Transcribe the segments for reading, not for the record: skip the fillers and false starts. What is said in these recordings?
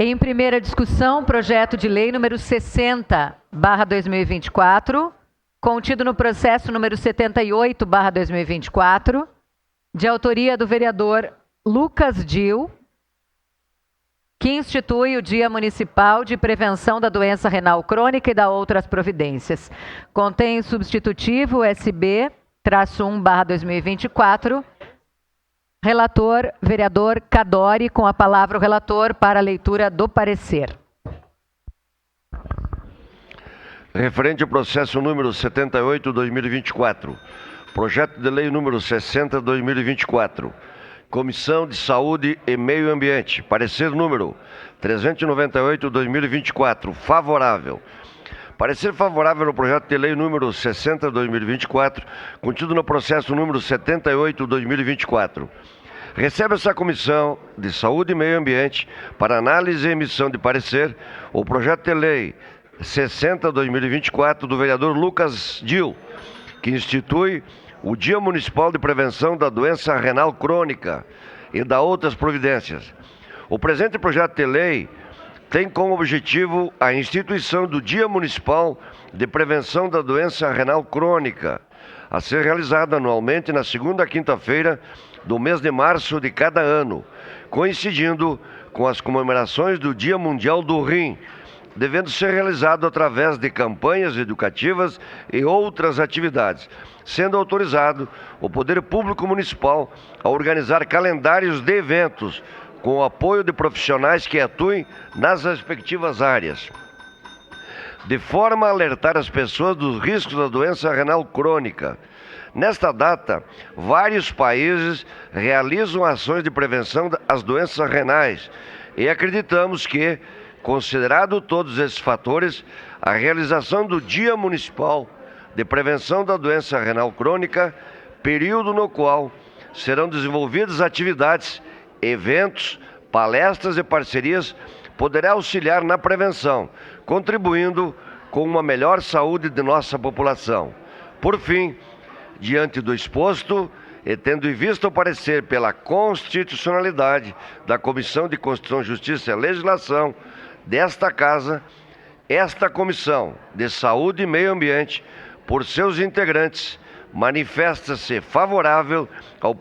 Em primeira discussão, projeto de lei número 60/2024, contido no processo número 78/2024, de autoria do vereador Lucas Dil, que institui o Dia Municipal de Prevenção da Doença Renal Crônica e da outras providências. Contém substitutivo SB-1/2024. Relator, vereador Cadori, com a palavra o relator para a leitura do parecer. Referente ao processo número 78/2024, projeto de lei número 60/2024, Comissão de Saúde e Meio Ambiente, parecer número 398/2024, favorável. Parecer favorável ao projeto de lei número 60/2024, contido no processo número 78/2024. Recebe essa Comissão de Saúde e Meio Ambiente para análise e emissão de parecer o projeto de lei 60/2024 do vereador Lucas Dil, que institui o Dia Municipal de Prevenção da Doença Renal Crônica e da outras providências. O presente projeto de lei tem como objetivo a instituição do Dia Municipal de Prevenção da Doença Renal Crônica, a ser realizado anualmente na segunda quinta-feira do mês de março de cada ano, coincidindo com as comemorações do Dia Mundial do Rim, devendo ser realizado através de campanhas educativas e outras atividades, sendo autorizado o Poder Público Municipal a organizar calendários de eventos com o apoio de profissionais que atuem nas respectivas áreas, de forma a alertar as pessoas dos riscos da doença renal crônica. Nesta data, vários países realizam ações de prevenção às doenças renais e acreditamos que, considerado todos esses fatores, a realização do Dia Municipal de Prevenção da Doença Renal Crônica, período no qual serão desenvolvidas atividades, eventos, palestras e parcerias, poderá auxiliar na prevenção, contribuindo com uma melhor saúde de nossa população. Por fim, diante do exposto, e tendo em vista o parecer pela constitucionalidade da Comissão de Constituição, Justiça e Legislação desta Casa, esta Comissão de Saúde e Meio Ambiente, por seus integrantes, manifesta-se favorável ao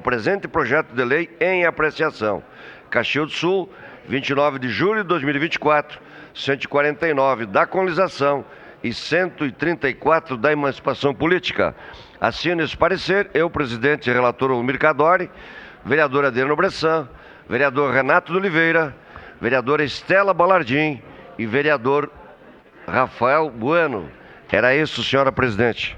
presente projeto de lei em apreciação. Caxias do Sul, 29 de julho de 2024, 149 da Colonização e 134 da Emancipação Política. Assino esse parecer, eu, presidente e relator Almir Cadori, vereador Adriano Bressan, vereador Renato de Oliveira, vereadora Estela Balardim e vereador Rafael Bueno. Era isso, senhora presidente.